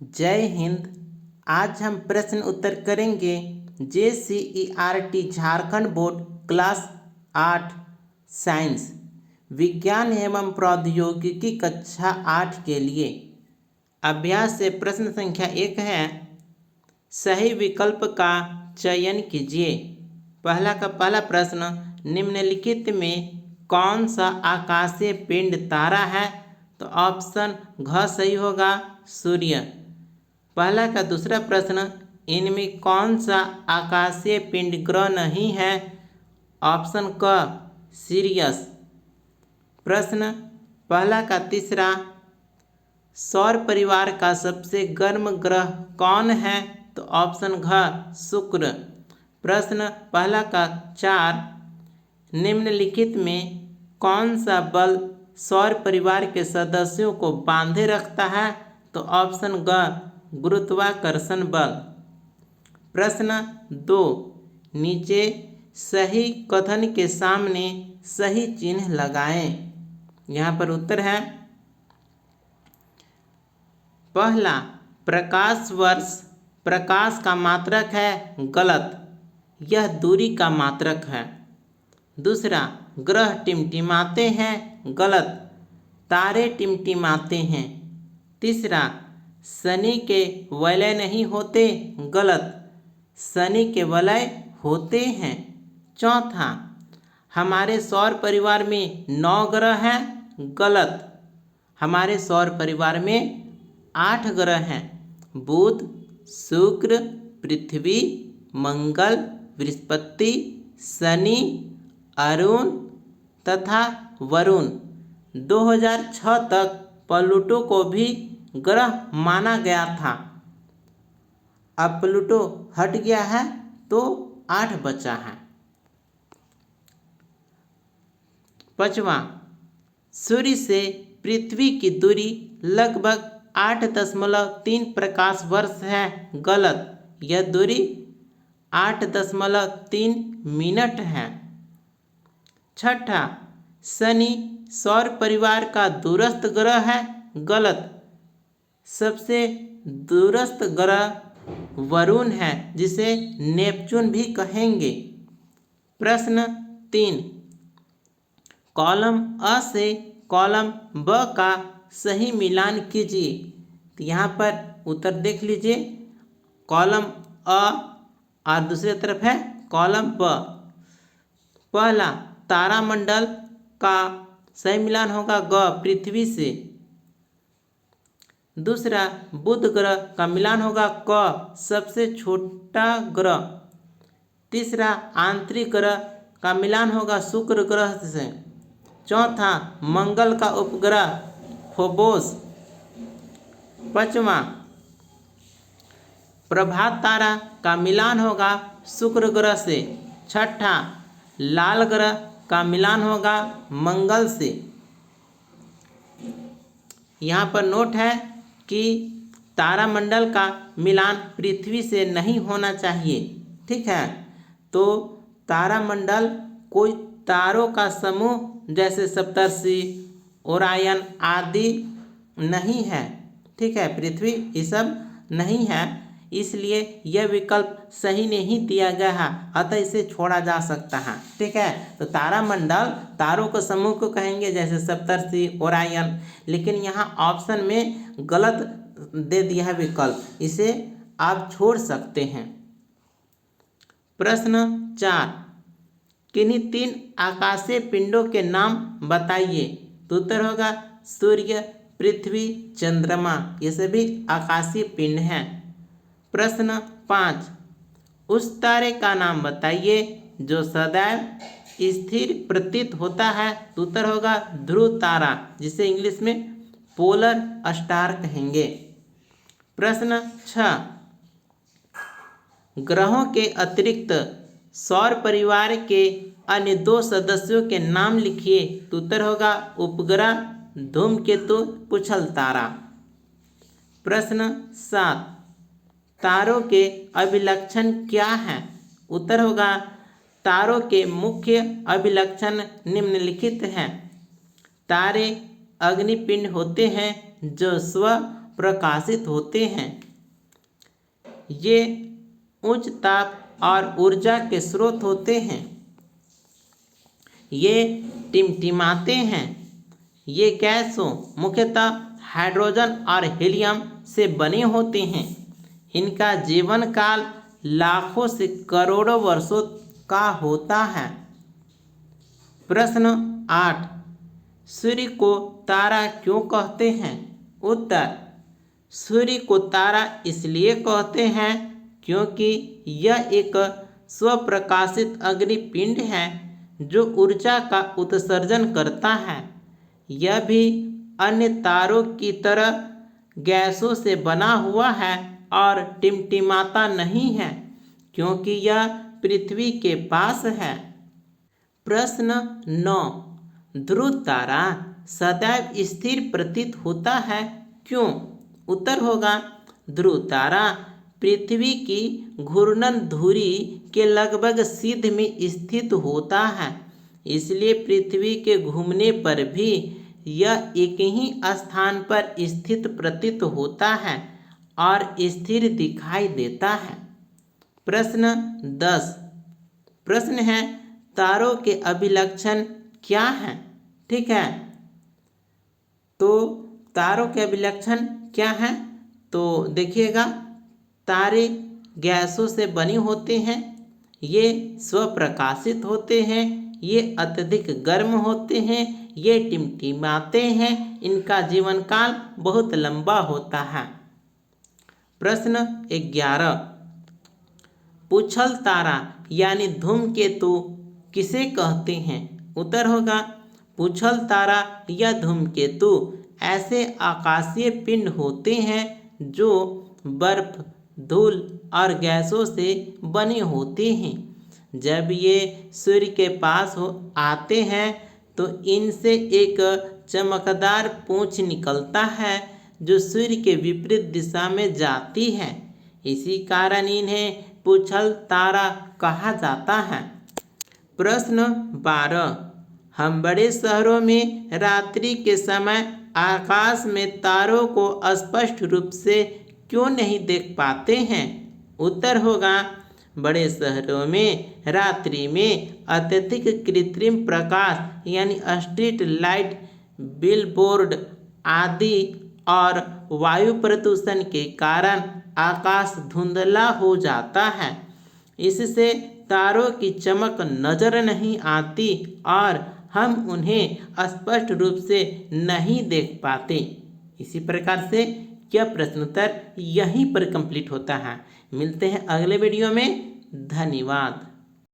जय हिंद। आज हम प्रश्न उत्तर करेंगे JCERT Jharkhand board class 8 science विज्ञान एवं प्रौद्योगिकी कक्षा 8 के लिए। अभ्यास से प्रश्न संख्या 1 है, सही विकल्प का चयन कीजिए। पहला प्रश्न, निम्नलिखित में कौन सा आकाशीय पिंड तारा है? तो ऑप्शन घ सही होगा, सूर्य। दूसरा प्रश्न, इनमें कौन सा आकाशीय पिंड ग्रह नहीं है? ऑप्शन क सिरियस। तीसरा, सौर परिवार का सबसे गर्म ग्रह कौन है? तो ऑप्शन घ शुक्र। प्रश्न 4, निम्नलिखित में कौन सा बल सौर परिवार के सदस्यों को बांधे रखता है? तो ऑप्शन ग गुरुत्वाकर्षण बल। प्रश्न 2, नीचे सही कथन के सामने सही चिन्ह लगाएं। यहाँ पर उत्तर है, पहला, प्रकाश वर्ष प्रकाश का मात्रक है, गलत, यह दूरी का मात्रक है। दूसरा, ग्रह टिमटिमाते हैं, गलत, तारे टिमटिमाते हैं। तीसरा, शनि के वलय नहीं होते, गलत, शनि के वलय होते हैं। चौथा, हमारे सौर परिवार में 9 ग्रह हैं, गलत, हमारे सौर परिवार में 8 ग्रह हैं, बुध, शुक्र, पृथ्वी, मंगल, बृहस्पति, शनि, अरुण तथा वरुण। 2006 तक प्लूटो को भी ग्रह माना गया था। अब प्लूटो हट गया है तो 8 बचा है। 5वां, सूर्य से पृथ्वी की दूरी लगभग 8.3 प्रकाश वर्ष है, गलत, यह दूरी 8.3 मिनट है। छठा, शनि सौर परिवार का दूरस्थ ग्रह है, गलत, सबसे दूरस्थ ग्रह वरुण है, जिसे नेपच्यून भी कहेंगे। प्रश्न 3, कॉलम अ से कॉलम ब का सही मिलान कीजिए। तो यहाँ पर उत्तर देख लीजिए, कॉलम अ और दूसरी तरफ है कॉलम ब। पहला, तारामंडल का सही मिलान होगा ग पृथ्वी से। दूसरा, बुध ग्रह का मिलान होगा क सबसे छोटा ग्रह। तीसरा, आंतरिक ग्रह का मिलान होगा शुक्र ग्रह से। चौथा, मंगल का उपग्रह फोबोस। 5वां, प्रभात तारा का मिलान होगा शुक्र ग्रह से। छठा, लाल ग्रह का मिलान होगा मंगल से। यहाँ पर नोट है कि तारामंडल का मिलान पृथ्वी से नहीं होना चाहिए, ठीक है। तो तारामंडल कोई तारों का समूह जैसे सप्तर्षि, ओरायन आदि नहीं है, ठीक है, पृथ्वी ये सब नहीं है, इसलिए यह विकल्प सही नहीं दिया गया है, अतः इसे छोड़ा जा सकता है, ठीक है। तो तारामंडल तारों के समूह को कहेंगे जैसे सप्तर्षि, ओरायन, लेकिन यहाँ ऑप्शन में गलत दे दिया है विकल्प, इसे आप छोड़ सकते हैं। प्रश्न 4, किन्हीं 3 आकाशीय पिंडों के नाम बताइए। तो उत्तर होगा सूर्य, पृथ्वी, चंद्रमा, ये सभी आकाशीय पिंड हैं। प्रश्न 5, उस तारे का नाम बताइए जो सदैव स्थिर प्रतीत होता है। तो उत्तर होगा ध्रुव तारा, जिसे इंग्लिश में पोलर स्टार कहेंगे। प्रश्न 6, ग्रहों के अतिरिक्त सौर परिवार के अन्य 2 सदस्यों के नाम लिखिए। तो उत्तर होगा उपग्रह, धूमकेतु, पुछल तारा। प्रश्न 7, तारों के अभिलक्षण क्या हैं? उत्तर होगा तारों के मुख्य अभिलक्षण निम्नलिखित हैं। तारे अग्निपिंड होते हैं जो स्व प्रकाशित होते हैं। ये उच्च ताप और ऊर्जा के स्रोत होते हैं। ये टिमटिमाते हैं। ये गैसों मुख्यतः हाइड्रोजन और हीलियम से बने होते हैं। इनका जीवन काल लाखों से करोड़ों वर्षों का होता है। प्रश्न 8, सूर्य को तारा क्यों कहते हैं? उत्तर, सूर्य को तारा इसलिए कहते हैं क्योंकि यह एक स्वप्रकाशित अग्निपिंड है जो ऊर्जा का उत्सर्जन करता है। यह भी अन्य तारों की तरह गैसों से बना हुआ है और टिमटिमाता नहीं है क्योंकि यह पृथ्वी के पास है। प्रश्न 9, ध्रुव तारा सदैव स्थिर प्रतीत होता है, क्यों? उत्तर होगा, ध्रुव तारा पृथ्वी की घूर्णन धुरी के लगभग सिद्ध में स्थित होता है, इसलिए पृथ्वी के घूमने पर भी यह एक ही स्थान पर स्थित प्रतीत होता है और स्थिर दिखाई देता है। प्रश्न 10, प्रश्न है तारों के अभिलक्षण क्या हैं? ठीक है, तो तारों के अभिलक्षण क्या हैं? तो देखिएगा, तारे गैसों से बने होते हैं, ये स्वप्रकाशित होते हैं, ये अत्यधिक गर्म होते हैं, ये टिमटिमाते हैं, इनका जीवन काल बहुत लंबा होता है। प्रश्न 11, पूछल तारा यानी धूमकेतु किसे कहते हैं? उत्तर होगा, पूछल तारा या धूमकेतु ऐसे आकाशीय पिंड होते हैं जो बर्फ, धूल और गैसों से बने होते हैं। जब ये सूर्य के पास आते हैं तो इनसे एक चमकदार पूंछ निकलता है जो सूर्य के विपरीत दिशा में जाती है। इसी कारण इन्हें पूछल तारा कहा जाता है। प्रश्न 12, हम बड़े शहरों में रात्रि के समय आकाश में तारों को स्पष्ट रूप से क्यों नहीं देख पाते हैं? उत्तर होगा, बड़े शहरों में रात्रि में अत्यधिक कृत्रिम प्रकाश यानी स्ट्रीट लाइट, बिलबोर्ड आदि और वायु प्रदूषण के कारण आकाश धुंधला हो जाता है। इससे तारों की चमक नजर नहीं आती और हम उन्हें स्पष्ट रूप से नहीं देख पाते। इसी प्रकार से यह प्रश्नोत्तर यहीं पर कंप्लीट होता है। मिलते हैं अगले वीडियो में। धन्यवाद।